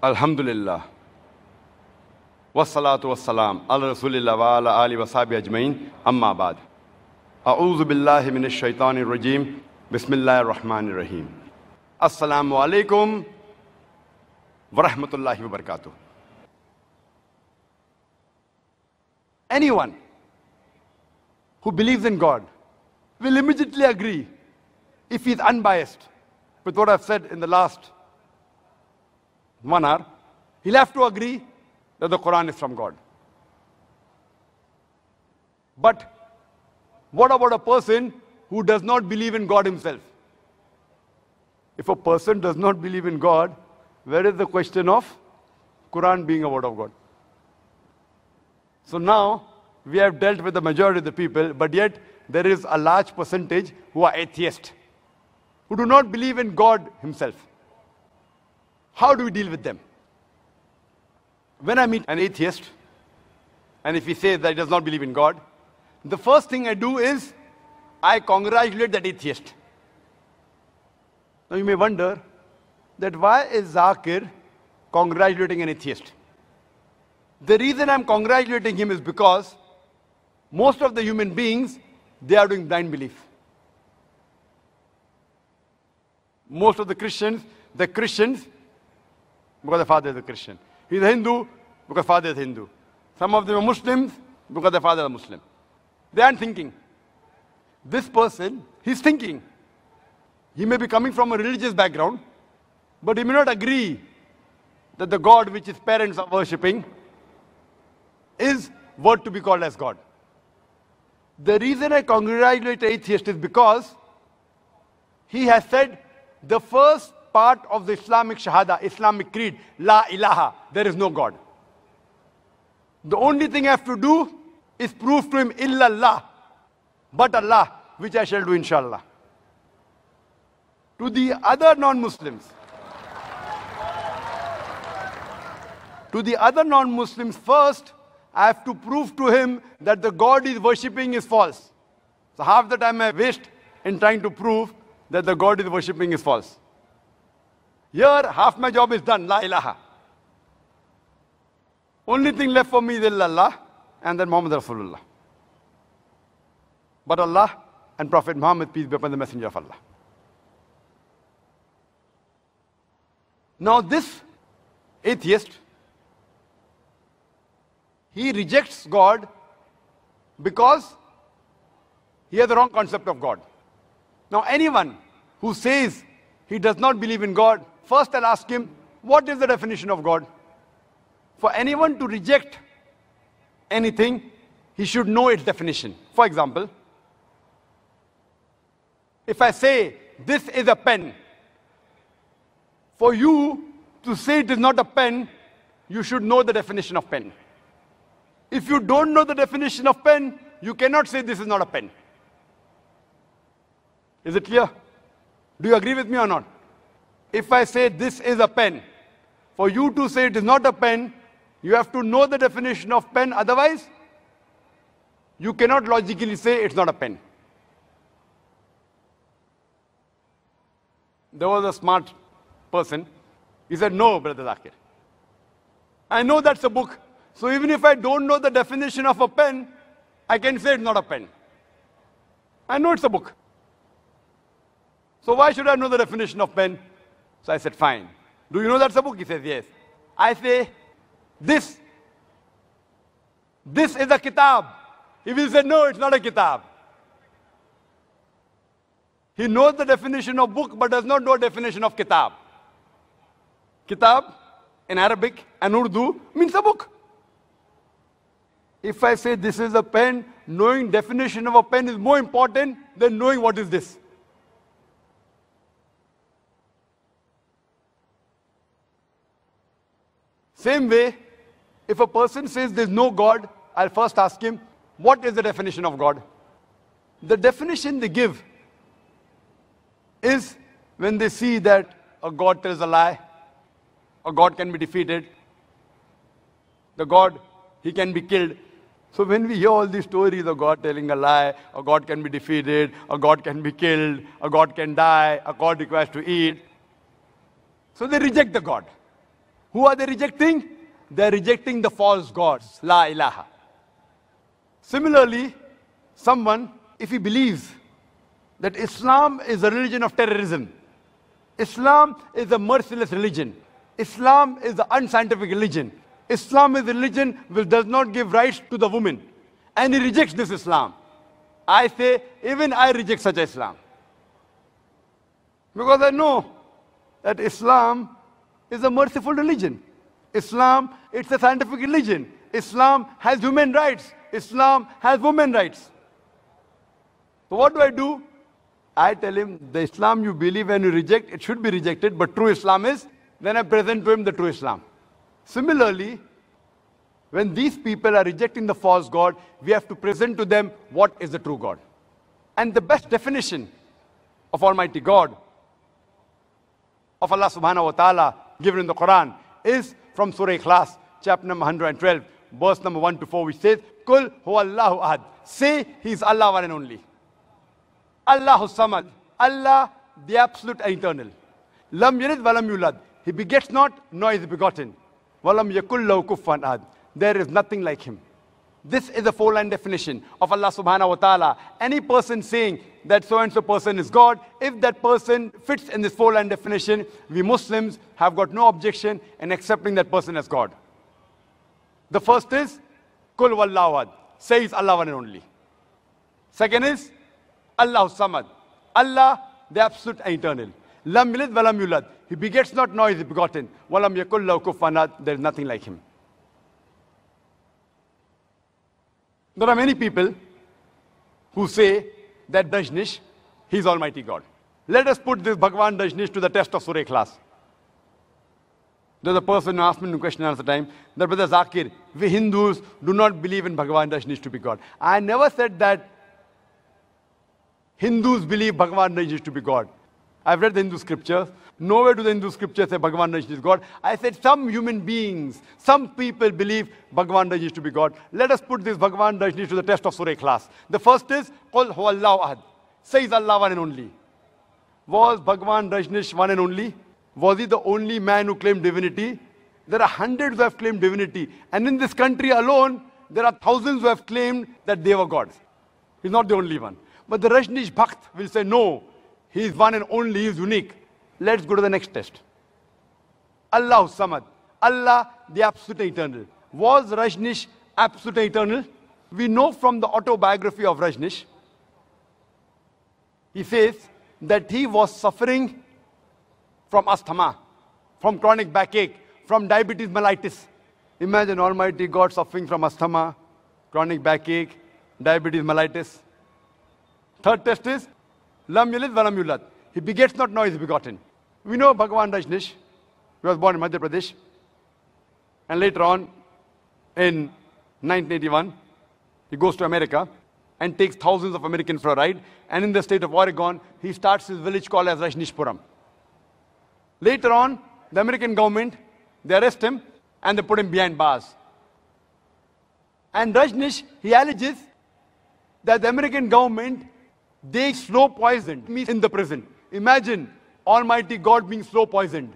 Alhamdulillah. Wassalatu wassalam. Ala Rasulillah wa ala ali wa sahbihi ajmain. Amma ba'd. A'udhu billahi minash shaitanir rajim. Bismillahir rahmanir rahim. Assal-mo-alaikum wa rahmatullahi wa barakatuh. Anyone who believes in God will immediately agree, if he is unbiased with what I've said in the last 1 hour, he'll have to agree that the Quran is from God. But what about a person who does not believe in God himself? If a person does not believe in God, where is the question of Quran being a word of God? So now, we have dealt with the majority of the people, but yet there is a large percentage who are atheists, who do not believe in God himself. How do we deal with them? When I meet an atheist, and if he says that he does not believe in God, the first thing I do is, I congratulate that atheist. Now you may wonder that why is Zakir congratulating an atheist? The reason I'm congratulating him is because most of the human beings, they are doing blind belief. Most of the Christians, because the father is a Christian. He's a Hindu because father is Hindu. Some of them are Muslims because their father is Muslim. They aren't thinking. This person, he's thinking. He may be coming from a religious background, but he may not agree that the God which his parents are worshipping is worth to be called as God. The reason I congratulate the atheist is because he has said the first part of the Islamic Shahada, Islamic creed, La ilaha, there is no God. The only thing I have to do is prove to him illallah, but Allah, which I shall do inshallah. To the other non-Muslims, first, I have to prove to him that the God he is worshipping is false. So half the time I waste in trying to prove that the God he is worshipping is false. Here, half my job is done, La ilaha. Only thing left for me is illallah and then Muhammad Rasulullah. But Allah and Prophet Muhammad, peace be upon the Messenger of Allah. Now this atheist, he rejects God because he has the wrong concept of God. Now anyone who says he does not believe in God, first I'll ask him, what is the definition of God? For anyone to reject anything, he should know its definition. For example, if I say, this is a pen, for you to say it is not a pen, you should know the definition of pen. If you don't know the definition of pen, you cannot say this is not a pen. Is it clear? Do you agree with me or not? If I say this is a pen, for you to say it is not a pen, you have to know the definition of pen, otherwise, you cannot logically say it's not a pen. There was a smart person. He said, no, Brother Zakir. I know that's a book. So even if I don't know the definition of a pen, I can say it's not a pen. I know it's a book. So why should I know the definition of pen? So I said, fine. Do you know that's a book? He says, yes. I say, this is a kitab. He will say, no, it's not a kitab. He knows the definition of book, but does not know the definition of kitab. Kitab, in Arabic and Urdu, means a book. If I say this is a pen, knowing definition of a pen is more important than knowing what is this. Same way, if a person says there's no God, I'll first ask him, what is the definition of God? The definition they give is when they see that a God tells a lie, a God can be defeated, the God, he can be killed. So when we hear all these stories of God telling a lie, a God can be defeated, a God can be killed, a God can die, a God requires to eat, so they reject the God. Who are they rejecting? They are rejecting the false gods. La ilaha. Similarly, someone, if he believes that Islam is a religion of terrorism, Islam is a merciless religion, Islam is the unscientific religion, Islam is a religion which does not give rights to the woman, and he rejects this Islam, I say, even I reject such Islam. Because I know that Islam is a merciful religion. Islam, it's a scientific religion. Islam has human rights. Islam has women rights. So what do? I tell him, the Islam you believe and you reject, it should be rejected, but true Islam is, then I present to him the true Islam. Similarly, when these people are rejecting the false God, we have to present to them what is the true God. And the best definition of Almighty God, of Allah subhanahu wa ta'ala, given in the Quran, is from Surah Ikhlas, chapter number 112, verse number 1 to 4, which says, Kul huwallahu ahad. Say, He is Allah one and only. Allahu samad. Allah, the absolute and eternal. Lam yalid walam yulad. He begets not, nor is he begotten. Walam yakul lahu kufuwan ahad. There is nothing like Him. This is a four-line definition of Allah subhanahu wa ta'ala. Any person saying that so-and-so person is God, if that person fits in this four-line definition, we Muslims have got no objection in accepting that person as God. The first is, Kul wallahu ahad. Say He's Allah one and only. Second is, Allahu samad. Allah, the absolute and eternal. Lam yalid walam yulad. He begets not, nor is he begotten. Walam yakul lahu kufuwan ahad. There is nothing like Him. There are many people who say that Rajneesh, he is Almighty God. Let us put this Bhagwan Rajneesh to the test of Surah Ikhlas. There's a person who asked me a question at the time, that Brother Zakir, we Hindus do not believe in Bhagwan Rajneesh to be God. I never said that Hindus believe Bhagwan Rajneesh to be God. I've read the Hindu scriptures. Nowhere do the Hindu scriptures say Bhagwan Rajneesh is God. I said some human beings, some people believe Bhagwan Rajneesh to be God. Let us put this Bhagwan Rajneesh to the test of Surah Ikhlas. The first is, Qul huwallahu ahad. Says Allah one and only. Was Bhagwan Rajneesh one and only? Was he the only man who claimed divinity? There are hundreds who have claimed divinity. And in this country alone, there are thousands who have claimed that they were gods. He's not the only one. But the Rajneesh Bhakt will say, no, he is one and only, he is unique. Let's go to the next test. Allahu samad. Allah, the absolute eternal. Was Rajneesh absolute eternal? We know from the autobiography of Rajneesh, he says that he was suffering from asthma, from chronic backache, from diabetes mellitus. Imagine Almighty God suffering from asthma, chronic backache, diabetes mellitus. Third test is, Lam yalid walam yulad. He begets not, nor is he begotten. We know Bhagwan Rajneesh. He was born in Madhya Pradesh. And later on, in 1981, he goes to America and takes thousands of Americans for a ride. And in the state of Oregon, he starts his village called as Rajneeshpuram. Later on, the American government, they arrest him and they put him behind bars. And Rajneesh, he alleges that the American government, they slow poisoned me in the prison. Imagine Almighty God being slow poisoned.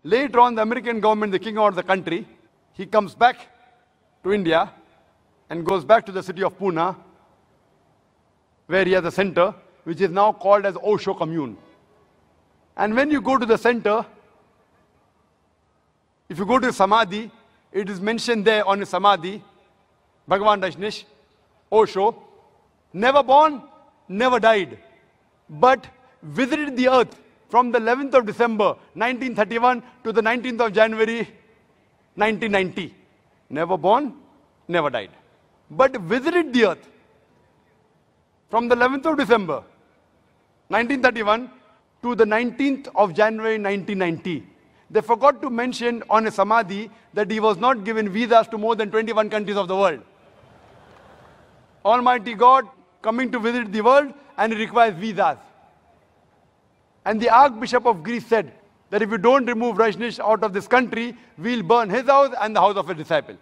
Later on, the American government, they kick him out of the country. He comes back to India and goes back to the city of Pune, where he has a center, which is now called as Osho Commune. And when you go to the center, if you go to Samadhi, it is mentioned there on his Samadhi, Bhagwan Rajneesh, Osho, never born, never died, but visited the earth from the 11th of December, 1931 to the 19th of January, 1990. Never born, never died, but visited the earth from the 11th of December, 1931 to the 19th of January, 1990. They forgot to mention on his Samadhi that he was not given visas to more than 21 countries of the world. Almighty God coming to visit the world, and he requires visas. And the Archbishop of Greece said that if you don't remove Rajneesh out of this country, we'll burn his house and the house of a disciple.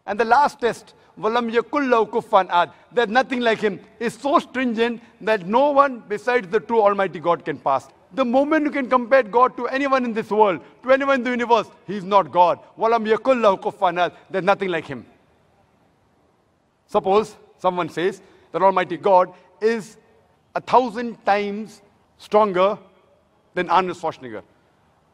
And the last test, وَلَمْ يَكُلْ لَهُ كُفُوًا أَحَدٌ, there's nothing like him, is so stringent that no one besides the true Almighty God can pass. The moment you can compare God to anyone in this world, to anyone in the universe, He is not God. وَلَمْ يَكُلْ لَهُ كُفُوًا أَحَدٌ, there's nothing like Him. Suppose someone says that Almighty God is 1,000 times stronger than Arnold Schwarzenegger.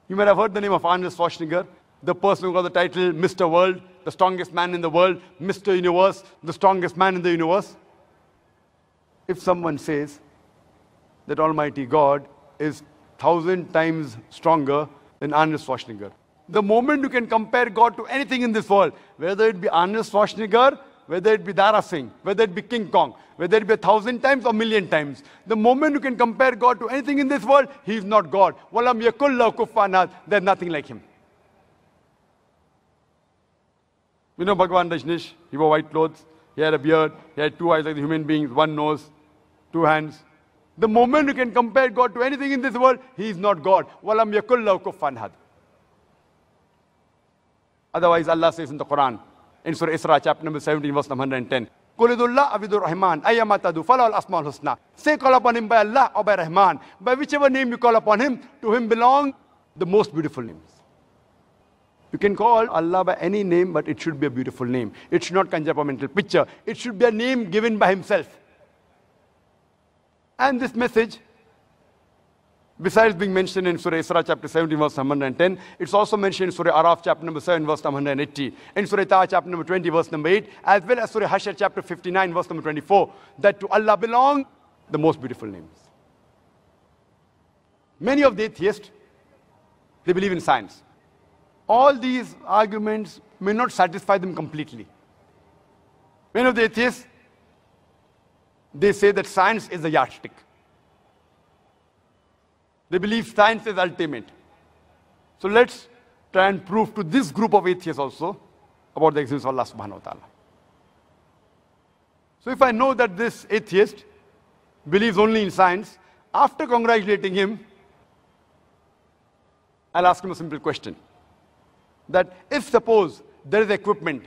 You might have heard the name of Arnold Schwarzenegger, the person who got the title Mr. World, the strongest man in the world, Mr. Universe, the strongest man in the universe. If someone says that Almighty God is 1,000 times stronger than Arnold Schwarzenegger, the moment you can compare God to anything in this world, whether it be Arnold Schwarzenegger, whether it be Dara Singh, whether it be King Kong, whether it be 1,000 times or 1,000,000 times, the moment you can compare God to anything in this world, He is not God. وَلَمْ يَكُلْ لَهُ كُفُوًا أَحَدٌ, there's nothing like Him. You know Bhagwan Rajneesh, he wore white clothes, he had a beard, he had 2 eyes like the human beings, 1 nose, 2 hands. The moment you can compare God to anything in this world, He is not God. وَلَمْ يَكُلْ لَهُ كُفُوًا أَحَدٌ. Otherwise, Allah says in the Quran, in Surah Isra, chapter number 17, verse number 110, قُلِ ادْعُوا اللَّهَ أَوِ ادْعُوا الرَّحْمَنَ أَيَّمَّا تَدْعُوا فَلَهُ الْأَسْمَاءُ الْحُسْنَى. Say, call upon Him by Allah or by Rahman. By whichever name you call upon Him, to Him belong the most beautiful names. You can call Allah by any name, but it should be a beautiful name. It should not conjure up a mental picture. It should be a name given by Himself. And this message, besides being mentioned in Surah Isra, chapter 17, verse 110, it's also mentioned in Surah Araf, chapter number 7, verse number 180, in Surah Taha, chapter number 20, verse number 8, as well as Surah Hashr, chapter 59, verse number 24, that to Allah belong the most beautiful names. Many of the atheists, they believe in science. All these arguments may not satisfy them completely. Many of the atheists, they say that science is a yardstick. They believe science is ultimate. So let's try and prove to this group of atheists also about the existence of Allah subhanahu wa ta'ala. So if I know that this atheist believes only in science, after congratulating him, I'll ask him a simple question. That if suppose there is equipment,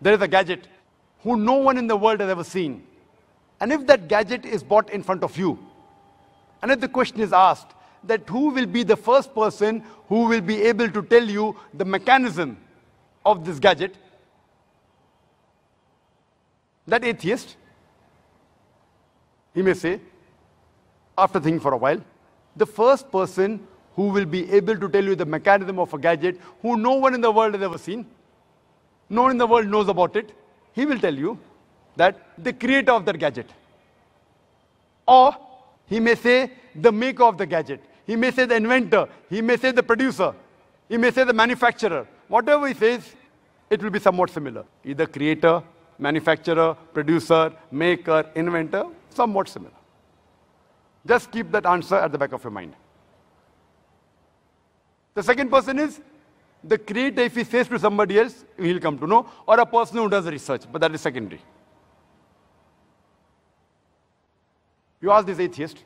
there is a gadget who no one in the world has ever seen, and if that gadget is bought in front of you, and if the question is asked, that who will be the first person who will be able to tell you the mechanism of this gadget, that atheist, he may say, after thinking for a while, the first person who will be able to tell you the mechanism of a gadget who no one in the world has ever seen, no one in the world knows about it, he will tell you that the creator of that gadget. Or he may say the maker of the gadget. He may say the inventor. He may say the producer. He may say the manufacturer. Whatever he says, it will be somewhat similar. Either creator, manufacturer, producer, maker, inventor, somewhat similar. Just keep that answer at the back of your mind. The second person is the creator. If he says to somebody else, he'll come to know, or a person who does research, but that is secondary. You ask this atheist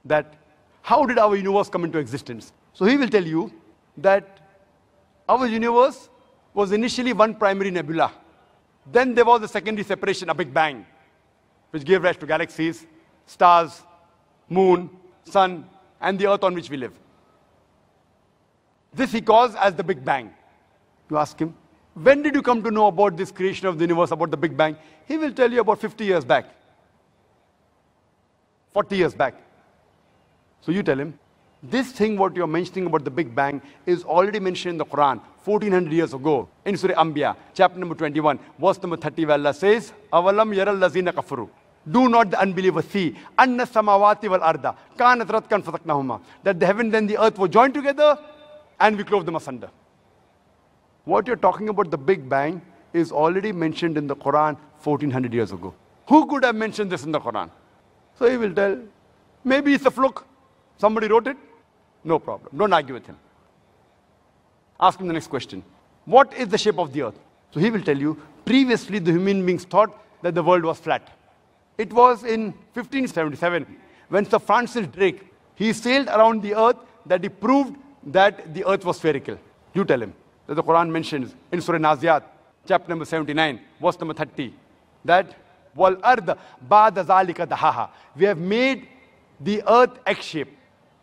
that how did our universe come into existence? So he will tell you that our universe was initially one primary nebula. Then there was a secondary separation, a Big Bang, which gave rise to galaxies, stars, moon, sun, and the earth on which we live. This he calls as the Big Bang. You ask him, when did you come to know about this creation of the universe, about the Big Bang? He will tell you about 50 years back, 40 years back. So you tell him, this thing what you're mentioning about the Big Bang is already mentioned in the Quran 1400 years ago in Surah Anbiya, chapter number 21, verse number 30, where Allah says, أَوَلَمْ يَرَ الَّذِينَ كَفَرُوا. Do not the unbelievers see أَنَّ السَّمَاوَاتِ وَالْأَرْضَ كَانَتْ رَتْقًا فَسَقْنَاهُمَا, that the heaven and the earth were joined together and we clove them asunder. What you're talking about the Big Bang is already mentioned in the Quran 1400 years ago. Who could have mentioned this in the Quran? So he will tell, maybe it's a fluke. Somebody wrote it. No problem. Don't argue with him. Ask him the next question. What is the shape of the earth? So he will tell you, previously the human beings thought that the world was flat. It was in 1577 when Sir Francis Drake, he sailed around the earth that he proved that the earth was spherical. You tell him that the Quran mentions in Surah Naziyat, chapter number 79, verse number 30, that wal ard ba'da zalika dahaha. We have made the earth egg-shaped.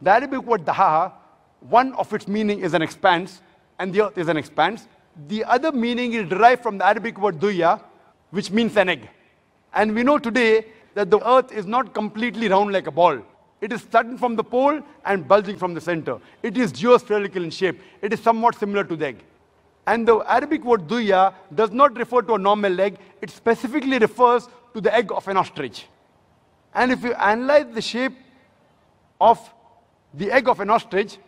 The Arabic word dahaha, one of its meaning is an expanse, and the earth is an expanse. The other meaning is derived from the Arabic word duya, which means an egg. And we know today that the earth is not completely round like a ball. It is flattened from the pole and bulging from the center. It is geospherical in shape. It is somewhat similar to the egg. And the Arabic word duya does not refer to a normal egg. It specifically refers to the egg of an ostrich. And if you analyze the shape of the egg of an ostrich,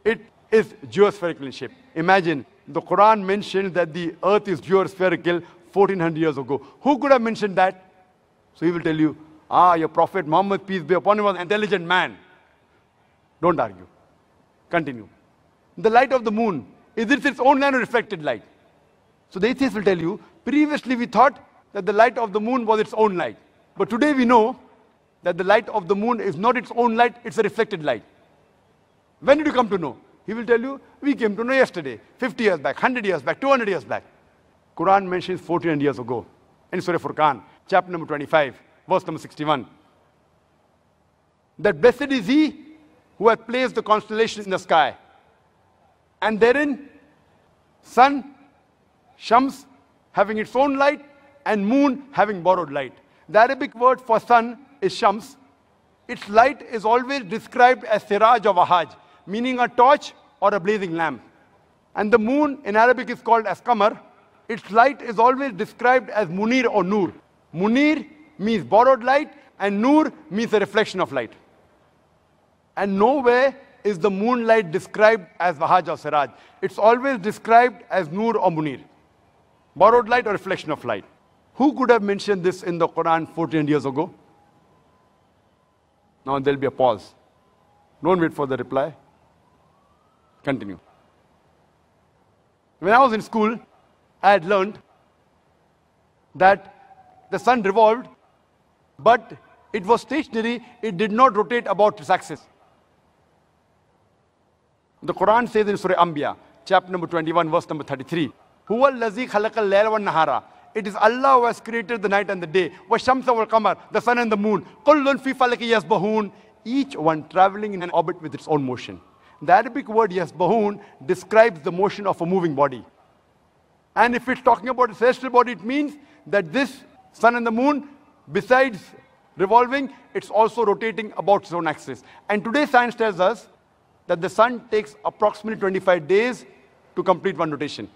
it is geospherical in shape. Imagine, the Quran mentions that the earth is geospherical 1400 years ago. Who could have mentioned that? So he will tell you, your Prophet Muhammad, peace be upon him, was an intelligent man. Don't argue. Continue. The light of the moon, is it its own light or reflected light? So the atheist will tell you, previously we thought that the light of the moon was its own light. But today we know that the light of the moon is not its own light, it's a reflected light. When did you come to know? He will tell you, we came to know yesterday, 50 years back, 100 years back, 200 years back. Quran mentions 1400 years ago. In Surah Furqan, chapter number 25, verse number 61. That blessed is he who has placed the constellations in the sky. And therein, sun, Shams, having its own light, and moon having borrowed light. The Arabic word for sun is Shams. Its light is always described as siraj or wahaj, meaning a torch or a blazing lamp. And the moon in Arabic is called as qamar. Its light is always described as munir or nur. Munir means borrowed light, and nur means a reflection of light. And nowhere is the moonlight described as wahaj or siraj. It's always described as nur or munir. Borrowed light or reflection of light. Who could have mentioned this in the Quran 14 years ago? Now there'll be a pause. Don't wait for the reply. Continue. When I was in school, I had learned that the sun revolved, but it was stationary, it did not rotate about its axis. The Quran says in Surah Anbiya, chapter number 21, verse number 33, Huwa allazi khalaqal layla wan nahara. It is Allah who has created the night and the day. Washamsa wal qamar, the sun and the moon. Kullun fi falaki yasbahun. Each one traveling in an orbit with its own motion. The Arabic word yasbahun describes the motion of a moving body. And if it's talking about a celestial body, it means that this sun and the moon, besides revolving, it's also rotating about its own axis. And today science tells us that the sun takes approximately 25 days to complete one rotation.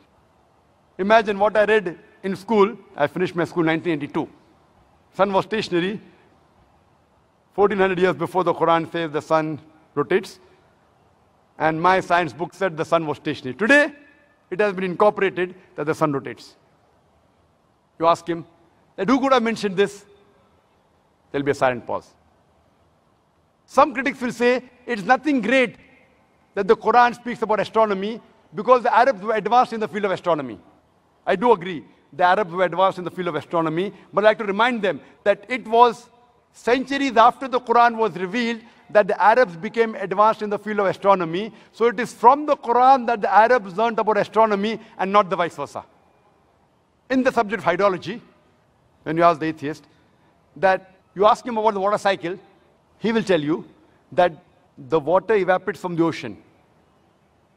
Imagine what I read in school. I finished my school in 1982. Sun was stationary. 1400 years before the Quran says the sun rotates. And my science book said the sun was stationary. Today, it has been incorporated that the sun rotates. You ask him, that who could have mentioned this? There'll be a silent pause. Some critics will say, it's nothing great that the Quran speaks about astronomy because the Arabs were advanced in the field of astronomy. I do agree, the Arabs were advanced in the field of astronomy, but I'd like to remind them that it was centuries after the Quran was revealed that the Arabs became advanced in the field of astronomy. So it is from the Quran that the Arabs learned about astronomy and not the vice versa. In the subject of hydrology, when you ask the atheist, that you ask him about the water cycle, he will tell you that the water evaporates from the ocean.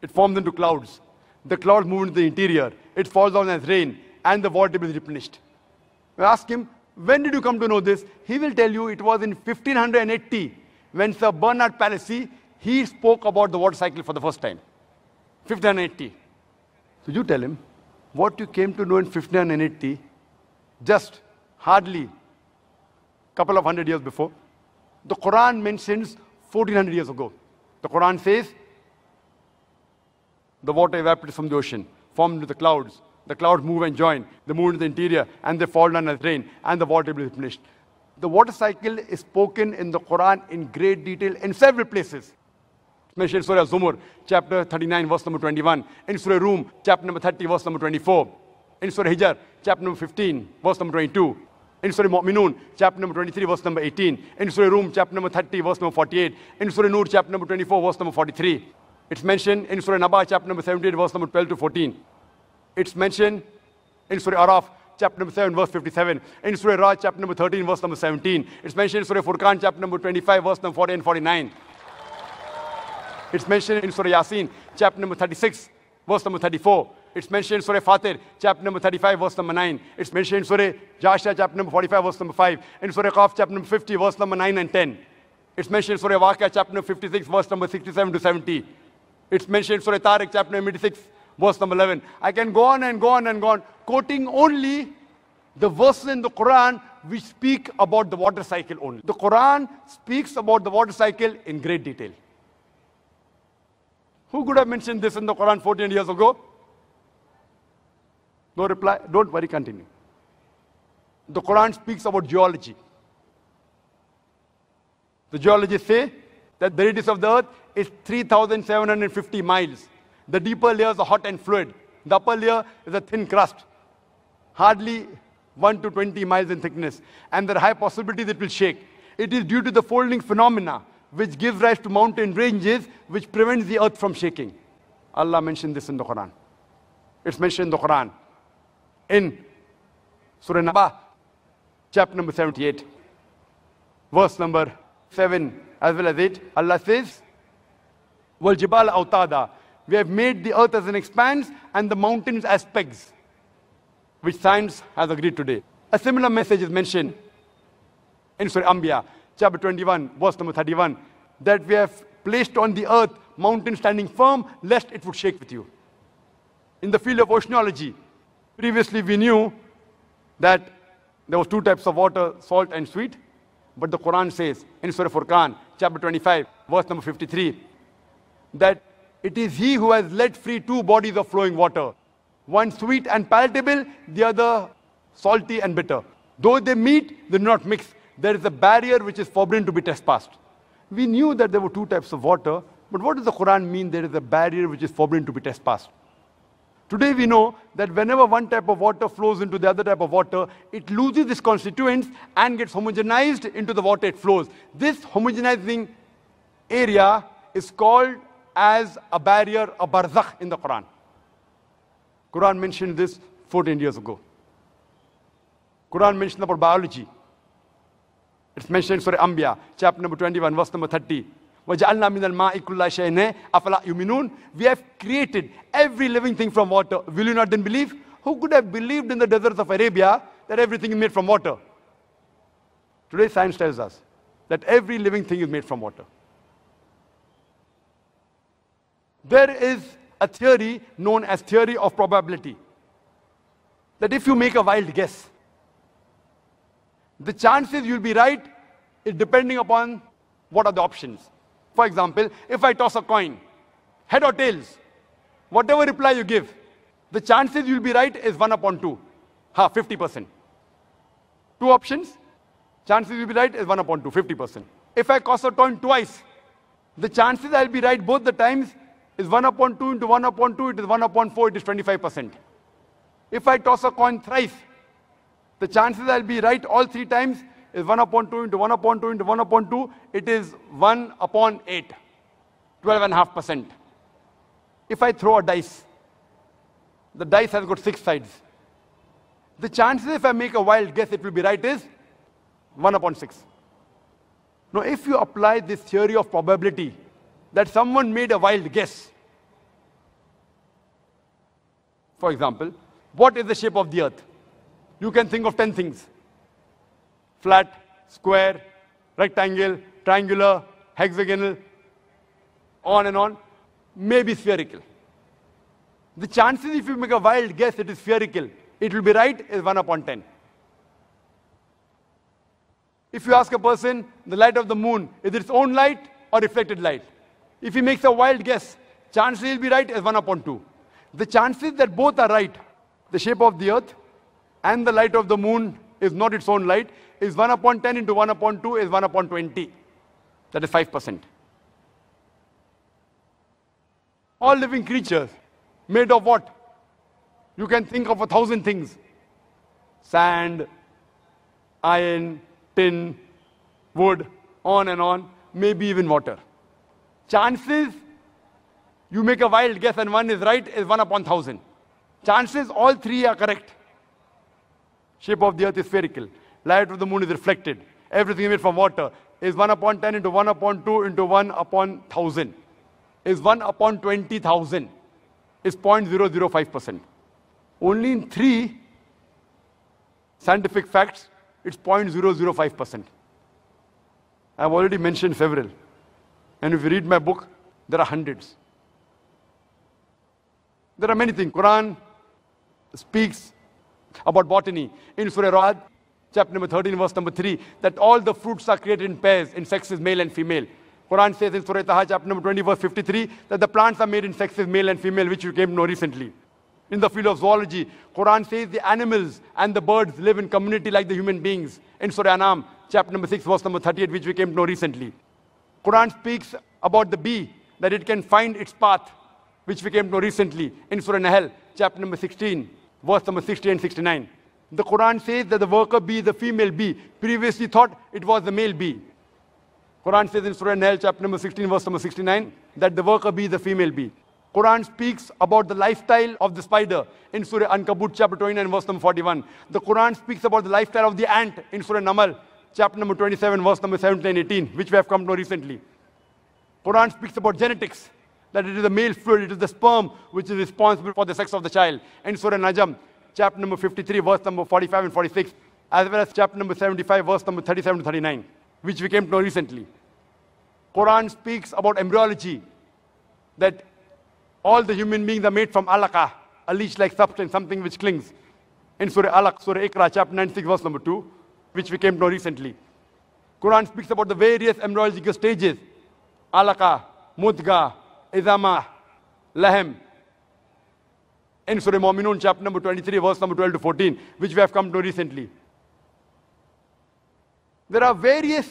It forms into clouds. The clouds move into the interior. It falls down as rain, and the water table is replenished. You ask him, when did you come to know this? He will tell you it was in 1580 when Sir Bernard Palissy, he spoke about the water cycle for the first time. 1580. So you tell him, what you came to know in 1580, just hardly a couple of 100 years before, the Quran mentions 1400 years ago. The Quran says, the water evaporates from the ocean, formed into the clouds. The clouds move and join. They move into the interior, and they fall down as rain, and the water table is replenished. The water cycle is spoken in the Quran in great detail in several places. It's mentioned in Surah Zumur, chapter 39, verse number 21. In Surah Rum, chapter number 30, verse number 24. In Surah Hijr, chapter number 15, verse number 22. In Surah Mu'minun, chapter number 23, verse number 18. In Surah Rum, chapter number 30, verse number 48. In Surah Nur, chapter number 24, verse number 43. It's mentioned in Surah Naba, chapter number 78, verse number 12 to 14. It's mentioned in Surah Araf, chapter number 7, verse 57. In Surah Raj, chapter number 13, verse number 17. It's mentioned in Surah Furqan, chapter number 25, verse number 40 and 49. It's mentioned in Surah Yasin, chapter number 36, verse number 34. It's mentioned in Surah Fatir, chapter number 35, verse number 9. It's mentioned in Surah Jasha, chapter number 45, verse number 5. In Surah Qaf, chapter number 50, verse number 9 and 10. It's mentioned in Surah Waqia, chapter number 56, verse number 67 to 70. It's mentioned in Surah Tariq, chapter number 86, verse number 11. I can go on and go on and go on, quoting only the verses in the Quran which speak about the water cycle only. The Quran speaks about the water cycle in great detail. Who could have mentioned this in the Quran 14 years ago? No reply. Don't worry, continue. The Quran speaks about geology. The geologists say that the radius of the earth is 3,750 miles. The deeper layers are hot and fluid. The upper layer is a thin crust, hardly 1 to 20 miles in thickness. And there are high possibilities it will shake. It is due to the folding phenomena which gives rise to mountain ranges which prevents the earth from shaking. Allah mentioned this in the Quran. It's mentioned in the Quran. In Surah Naba, chapter number 78, verse number 7 as well as 8, Allah says, وَالْجِبَالَ أَوْتَادًا. We have made the earth as an expanse and the mountains as pegs, which science has agreed today. A similar message is mentioned in Surah Anbiya, chapter 21, verse number 31, that we have placed on the earth mountains standing firm, lest it would shake with you. In the field of oceanology, previously we knew that there were two types of water, salt and sweet. But the Quran says in Surah Furqan, chapter 25, verse number 53, that it is He who has let free two bodies of flowing water, one sweet and palatable, the other salty and bitter. Though they meet, they do not mix. There is a barrier which is forbidden to be trespassed. We knew that there were two types of water, but what does the Quran mean there is a barrier which is forbidden to be trespassed? Today we know that whenever one type of water flows into the other type of water, it loses its constituents and gets homogenized into the water it flows. This homogenizing area is called as a barrier, a barzakh in the Quran. Quran mentioned this 14 years ago. Quran mentioned about biology. It's mentioned in Surah Anbiya, chapter number 21, verse number 30. وَجَعَلْنَا مِنَ الْمَاءِ كُلَّ شَيْءٍ أَفَلَا يُؤْمِنُونَ. We have created every living thing from water. Will you not then believe? Who could have believed in the deserts of Arabia that everything is made from water? Today science tells us that every living thing is made from water. There is a theory known as theory of probability. That if you make a wild guess, the chances you'll be right is depending upon what are the options. For example, if I toss a coin, head or tails, whatever reply you give, the chances you'll be right is 1 upon 2, 50%. Two options, chances you'll be right is 1 upon 2, 50%. If I toss a coin twice, the chances I'll be right both the times is 1 upon 2 into 1 upon 2, it is 1 upon 4, it is 25%. If I toss a coin thrice, the chances I'll be right all three times is 1 upon 2 into 1 upon 2 into 1 upon 2, it is 1 upon 8, 12.5%. If I throw a dice, the dice has got 6 sides. The chances if I make a wild guess it will be right is 1 upon 6. Now if you apply this theory of probability, that someone made a wild guess, for example, what is the shape of the earth? You can think of 10 things. Flat, square, rectangle, triangular, hexagonal, on and on, maybe spherical. The chances if you make a wild guess it is spherical, it will be right is 1 upon 10. If you ask a person, the light of the moon, is it its own light or reflected light? If he makes a wild guess, chances he'll be right is 1 upon 2. The chances that both are right, the shape of the earth and the light of the moon is not its own light, is 1 upon 10 into 1 upon 2 is 1 upon 20. That is 5%. All living creatures made of what? You can think of 1,000 things. Sand, iron, tin, wood, on and on, maybe even water. Chances you make a wild guess and one is right is 1 upon 1,000. Chances all three are correct Shape of the earth is spherical. Light of the moon is reflected. Everything made from water. Is 1 upon 10 into 1 upon 2 into 1 upon 1000. Is 1 upon 20,000. Is 0.005%. Only in 3 scientific facts, it's 0.005%. I've already mentioned several. And if you read my book, there are hundreds. There are many things. Quran speaks about botany. In Surah Ra'd, chapter number 13, verse number 3, that all the fruits are created in pairs, in sexes male and female. Quran says in Surah Taha, chapter number 20, verse 53, that the plants are made in sexes male and female, which you came to know recently. In the field of zoology, Quran says the animals and the birds live in community like the human beings. In Surah Anam, chapter number 6, verse number 38, which we came to know recently. Quran speaks about the bee, that it can find its path, which we came to know recently. In Surah Nahl, chapter number 16, verse number 60 and 69. The Quran says that the worker bee is the female bee. Previously thought it was the male bee. Quran says in Surah Nahl, chapter number 16, verse number 69, that the worker bee is the female bee. Quran speaks about the lifestyle of the spider in Surah Ankabut, chapter 29, verse number 41. The Quran speaks about the lifestyle of the ant in Surah Namal, chapter number 27, verse number 17 and 18, which we have come to know recently. Quran speaks about genetics, that it is the male fluid, it is the sperm which is responsible for the sex of the child. In Surah Najm, chapter number 53, verse number 45 and 46, as well as chapter number 75, verse number 37 to 39, which we came to know recently. Quran speaks about embryology, that all the human beings are made from alaqa, a leech-like substance, something which clings. In Surah Alaq, Surah Iqra, chapter 96, verse number 2, which we came to know recently. Quran speaks about the various embryological stages, alaqa, mudga, izama, lahem. In Surah Mu'minun, chapter number 23, verse number 12 to 14, which we have come to know recently. There are various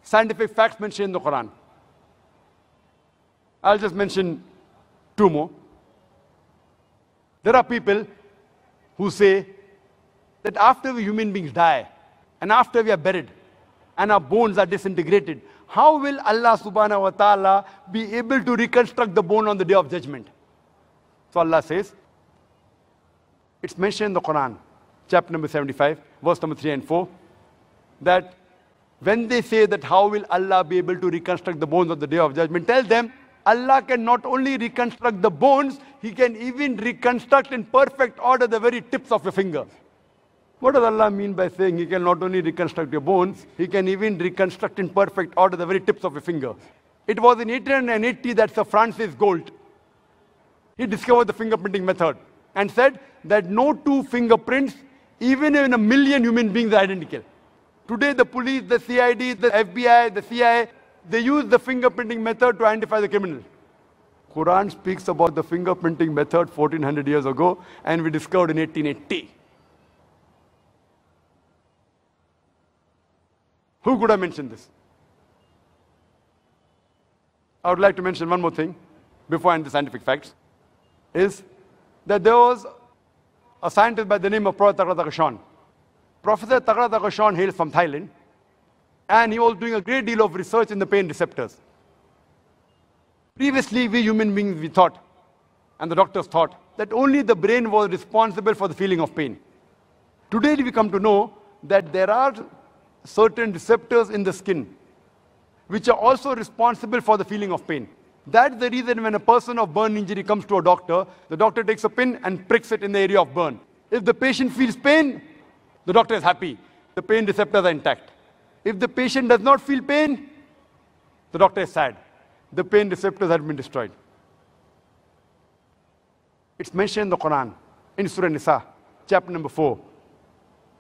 scientific facts mentioned in the Quran. I'll just mention 2 more. There are people who say that after we human beings die, and after we are buried, and our bones are disintegrated, how will Allah subhanahu wa ta'ala be able to reconstruct the bone on the day of judgment? So Allah says, it's mentioned in the Quran, chapter number 75, verse number 3 and 4, that when they say that how will Allah be able to reconstruct the bones on the day of judgment, tell them, Allah can not only reconstruct the bones, He can even reconstruct in perfect order the very tips of your fingers. What does Allah mean by saying He can not only reconstruct your bones, He can even reconstruct in perfect order the very tips of your fingers? It was in 1880 that Sir Francis Galt, he discovered the fingerprinting method and said that no 2 fingerprints, even in 1,000,000 human beings, are identical. Today the police, the CID, the FBI, the CIA, they use the fingerprinting method to identify the criminal. Quran speaks about the fingerprinting method 1400 years ago, and we discovered in 1880. Who could have mentioned this? I would like to mention one more thing before I end the scientific facts, is that there was a scientist by the name of Professor Tagrata Kashan. Professor Tagrata Kashan hails from Thailand, and he was doing a great deal of research in the pain receptors. Previously, we human beings, we thought, and the doctors thought, that only the brain was responsible for the feeling of pain. Today, we come to know that there are certain receptors in the skin which are also responsible for the feeling of pain. That's the reason when a person of burn injury comes to a doctor, the doctor takes a pin and pricks it in the area of burn. If the patient feels pain, the doctor is happy. The pain receptors are intact. If the patient does not feel pain, the doctor is sad. The pain receptors have been destroyed. It's mentioned in the Quran, in Surah Nisa, chapter number 4,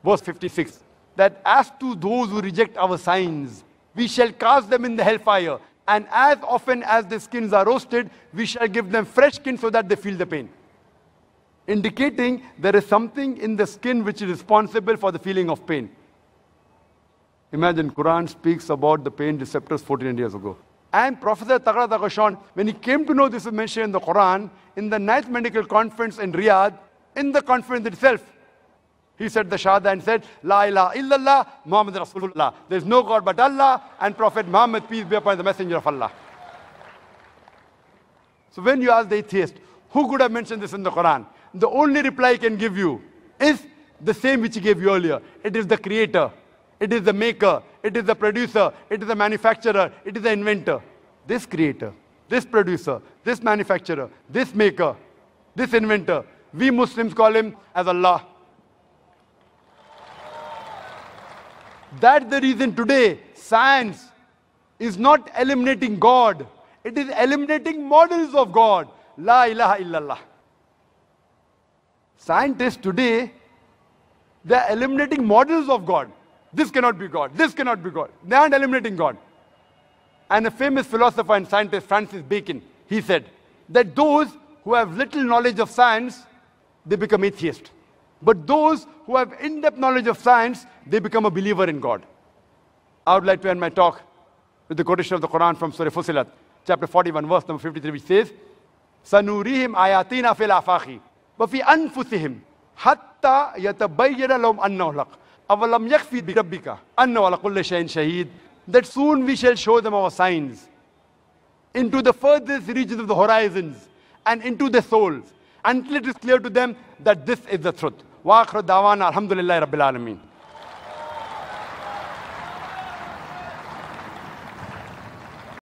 verse 56, that as to those who reject our signs, we shall cast them in the hellfire, and as often as the skins are roasted, we shall give them fresh skin so that they feel the pain. Indicating there is something in the skin which is responsible for the feeling of pain. Imagine, Quran speaks about the pain receptors 1400 years ago. And Professor Tagrata Kashan, when he came to know this is mentioned in the Quran, in the 9th medical conference in Riyadh, in the conference itself, he said the Shahada and said, La ilaha illallah, Muhammad Rasulullah. There is no God but Allah, and Prophet Muhammad, peace be upon the messenger of Allah. So when you ask the atheist, who could have mentioned this in the Quran? The only reply I can give you is The same which he gave you earlier. It is the creator. It is the maker. It is the producer. It is the manufacturer. It is the inventor. This creator, this producer, this manufacturer, this maker, this inventor. We Muslims call him as Allah. That's the reason today science is not eliminating God. It is eliminating models of God. La ilaha illallah. Scientists today, they are eliminating models of God. This cannot be God. This cannot be God. They aren't eliminating God. And a famous philosopher and scientist, Francis Bacon, he said that those who have little knowledge of science, they become atheists. But those who have in-depth knowledge of science, they become a believer in God. I would like to end my talk with the quotation of the Quran from Surah Fussilat, chapter 41, verse number 53, which says, سَنُورِيهِمْ آيَاتِنَا فِي الْآفَاقِ وَفِي أَنفُسِهِمْ حَتَّى يَتَبَيَّنَ لَهُمْ أَنَّهُ الْحَقُّ أَوَلَمْ يَكْفِ بِرَبِّكَ أَنَّهُ عَلَى كُلِّ شَيْءٍ شَهِيدٌ. That soon we shall show them our signs into the furthest regions of the horizons and into their souls, until it is clear to them that this is the truth. Wa akhir da'wana alhamdulillahi rabbil alameen.